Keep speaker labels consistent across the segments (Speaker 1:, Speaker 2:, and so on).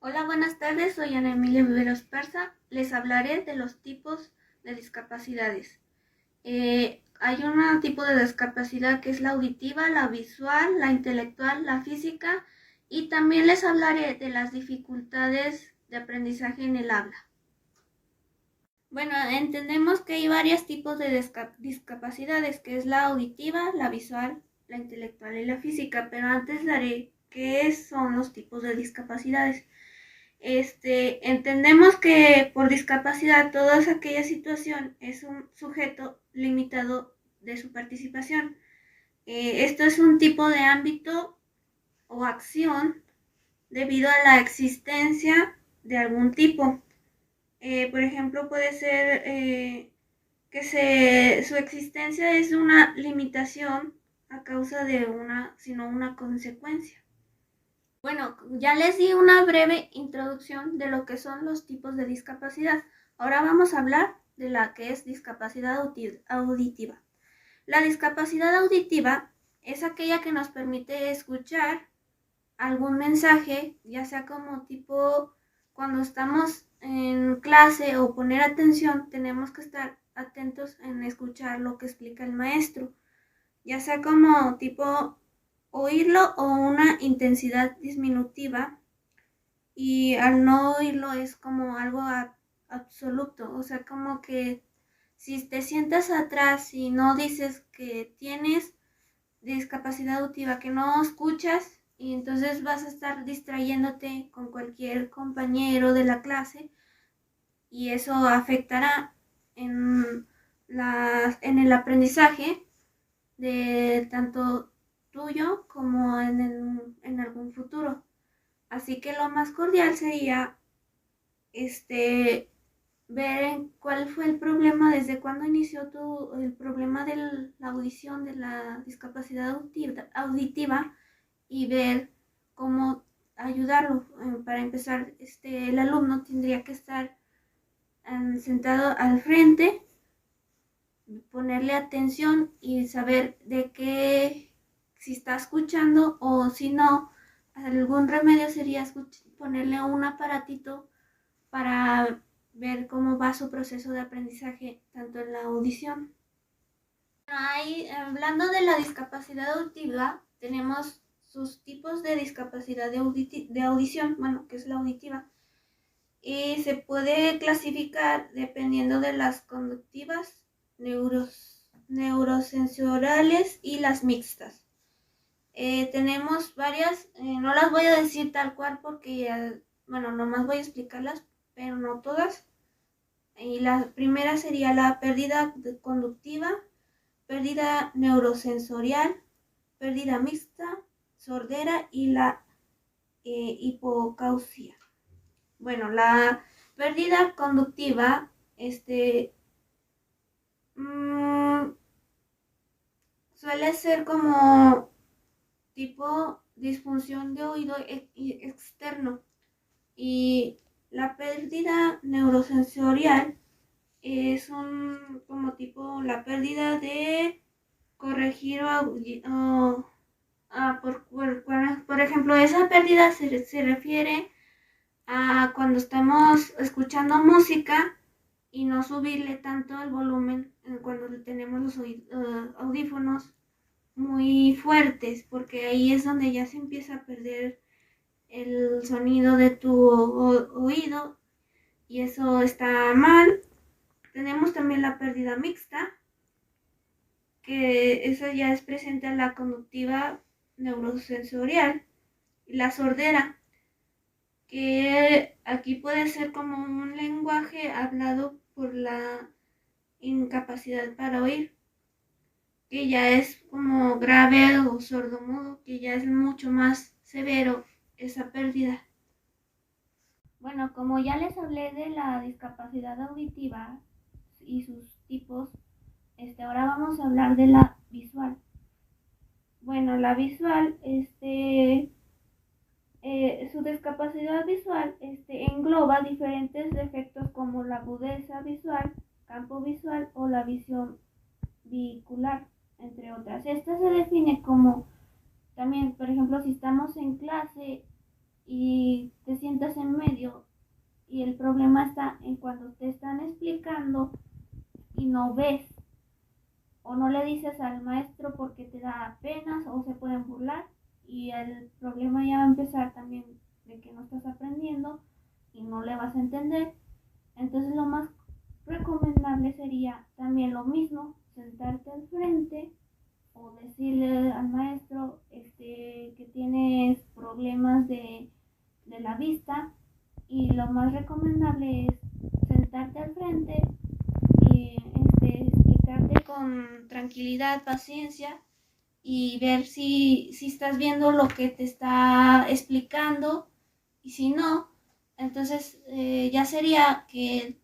Speaker 1: Hola, buenas tardes, soy Ana Emilia Viveros Persa. Les hablaré de los tipos de discapacidades. Hay un tipo de discapacidad que es la auditiva, la visual, la intelectual, la física y también les hablaré de las dificultades de aprendizaje en el habla. Bueno, entendemos que hay varios tipos de discapacidades, que es la auditiva, la visual, la intelectual y la física, pero antes daré qué son los tipos de discapacidades. Entendemos que por discapacidad toda aquella situación es un sujeto limitado de su participación. Esto es un tipo de ámbito o acción debido a la existencia de algún tipo. Por ejemplo, puede ser su existencia es una limitación a causa de sino una consecuencia. Bueno, ya les di una breve introducción de lo que son los tipos de discapacidad. Ahora vamos a hablar de la que es discapacidad auditiva. La discapacidad auditiva es aquella que nos permite escuchar algún mensaje, ya sea como tipo cuando estamos en clase o poner atención, tenemos que estar atentos en escuchar lo que explica el maestro, ya sea como tipo oírlo o una intensidad disminutiva, y al no oírlo es como algo absoluto, o sea, como que si te sientas atrás y no dices que tienes discapacidad auditiva, que no escuchas, y entonces vas a estar distrayéndote con cualquier compañero de la clase y eso afectará en, en el aprendizaje de tanto tuyo como en algún futuro. Así que lo más cordial sería ver cuál fue el problema, desde cuándo inició el problema de la audición, de la discapacidad auditiva, y ver cómo ayudarlo. Para empezar, el alumno tendría que estar sentado al frente, ponerle atención y saber de qué, si está escuchando o si no, algún remedio sería ponerle un aparatito para ver cómo va su proceso de aprendizaje, tanto en la audición. Hablando de la discapacidad auditiva, tenemos sus tipos de discapacidad de audición, bueno, que es la auditiva, y se puede clasificar dependiendo de las conductivas, neurosensoriales y las mixtas. Tenemos varias, no las voy a decir tal cual porque, bueno, nomás voy a explicarlas, pero no todas. Y la primera sería la pérdida conductiva, pérdida neurosensorial, pérdida mixta, sordera y la hipocausia. Bueno, la pérdida conductiva, suele ser como tipo disfunción de oído externo, y la pérdida neurosensorial es como tipo la pérdida de corregir por ejemplo, esa pérdida se refiere a cuando estamos escuchando música y no subirle tanto el volumen cuando tenemos los audífonos muy fuertes, porque ahí es donde ya se empieza a perder el sonido de tu oído y eso está mal. Tenemos también la pérdida mixta, que esa ya es presente en la conductiva neurosensorial, y la sordera, que aquí puede ser como un lenguaje hablado por la incapacidad para oír, que ya es como grave o sordomudo, que ya es mucho más severo esa pérdida. Bueno, como ya les hablé de la discapacidad auditiva y sus tipos, ahora vamos a hablar de la visual. Bueno, la visual, su discapacidad visual engloba diferentes defectos como la agudeza visual, campo visual o la visión bicular, entre otras. Esta se define como también, por ejemplo, si estamos en clase y te sientas en medio, y el problema está en cuando te están explicando y no ves o no le dices al maestro porque te da pena o se pueden burlar, y el problema ya va a empezar también de que no estás aprendiendo y no le vas a entender. Entonces lo más recomendable sería también lo mismo, sentarte al frente o decirle al maestro que tienes problemas de la vista, y lo más recomendable es sentarte al frente y explicarte con tranquilidad, paciencia, y ver si estás viendo lo que te está explicando, y si no, entonces ya sería que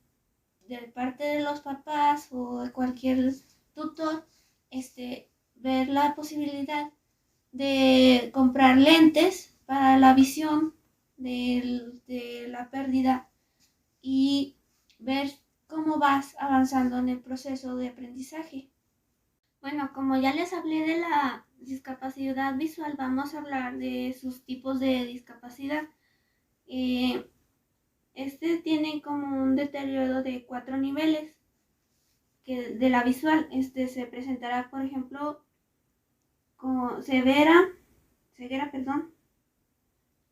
Speaker 1: de parte de los papás o de cualquier tutor, ver la posibilidad de comprar lentes para la visión de la pérdida, y ver cómo vas avanzando en el proceso de aprendizaje. Bueno, como ya les hablé de la discapacidad visual, vamos a hablar de sus tipos de discapacidad. Tiene como un deterioro de 4 niveles de la visual. Se presentará, por ejemplo, como ceguera,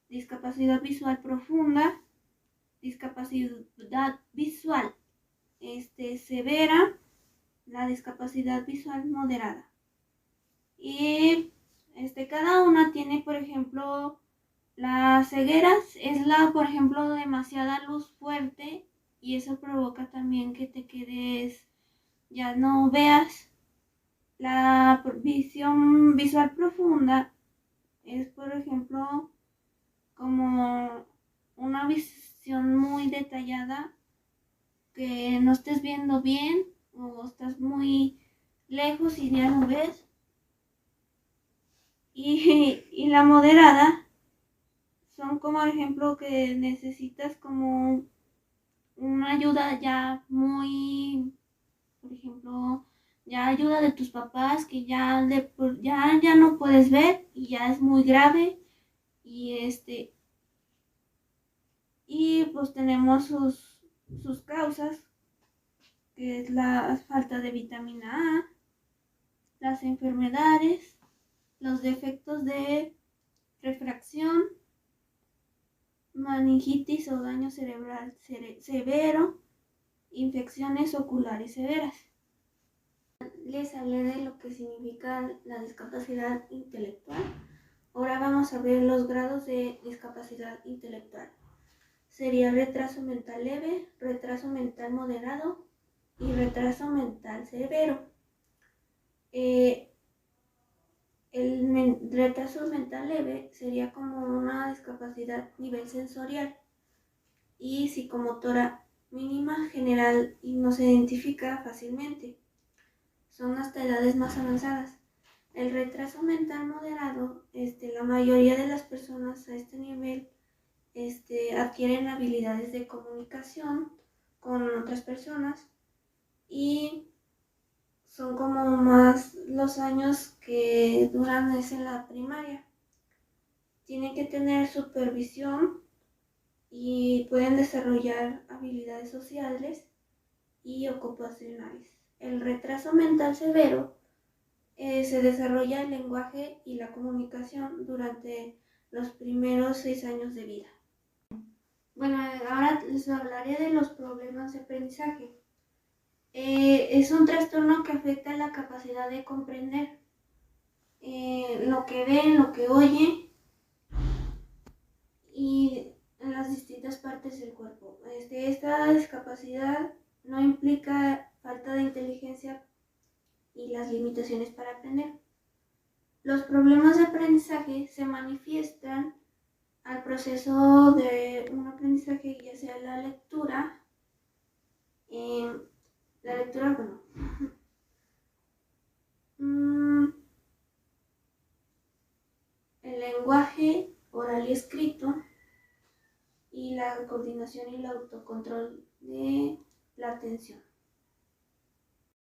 Speaker 1: discapacidad visual profunda, discapacidad visual severa, la discapacidad visual moderada. Y cada una tiene, por ejemplo, la ceguera es por ejemplo, demasiada luz fuerte, y eso provoca también que te quedes, ya no veas. La visión visual profunda es, por ejemplo, como una visión muy detallada, que no estés viendo bien o estás muy lejos y ya no ves. Y la moderada son como ejemplo que necesitas como una ayuda ya muy, por ejemplo, ya ayuda de tus papás, que ya no puedes ver y ya es muy grave, y pues tenemos sus causas, que es la falta de vitamina A, las enfermedades, los defectos de refracción, meningitis o daño cerebral severo, infecciones oculares severas. Les hablé de lo que significa la discapacidad intelectual. Ahora vamos a ver los grados de discapacidad intelectual. Sería retraso mental leve, retraso mental moderado y retraso mental severo. El retraso mental leve sería como una discapacidad nivel sensorial y psicomotora mínima general y no se identifica fácilmente. Son hasta edades más avanzadas. El retraso mental moderado, la mayoría de las personas a este nivel adquieren habilidades de comunicación con otras personas, y son como más los años que duran es en la primaria. Tienen que tener supervisión y pueden desarrollar habilidades sociales y ocupacionales. El retraso mental severo se desarrolla el lenguaje y la comunicación durante los primeros 6 años de vida. Bueno, ahora les hablaré de los problemas de aprendizaje. Es un trastorno que afecta la capacidad de comprender lo que ven, lo que oyen, y en las distintas partes del cuerpo. Esta discapacidad no implica falta de inteligencia y las limitaciones para aprender. Los problemas de aprendizaje se manifiestan al proceso de un aprendizaje, ya sea la lectura, el lenguaje oral y escrito, y la coordinación y el autocontrol de la atención.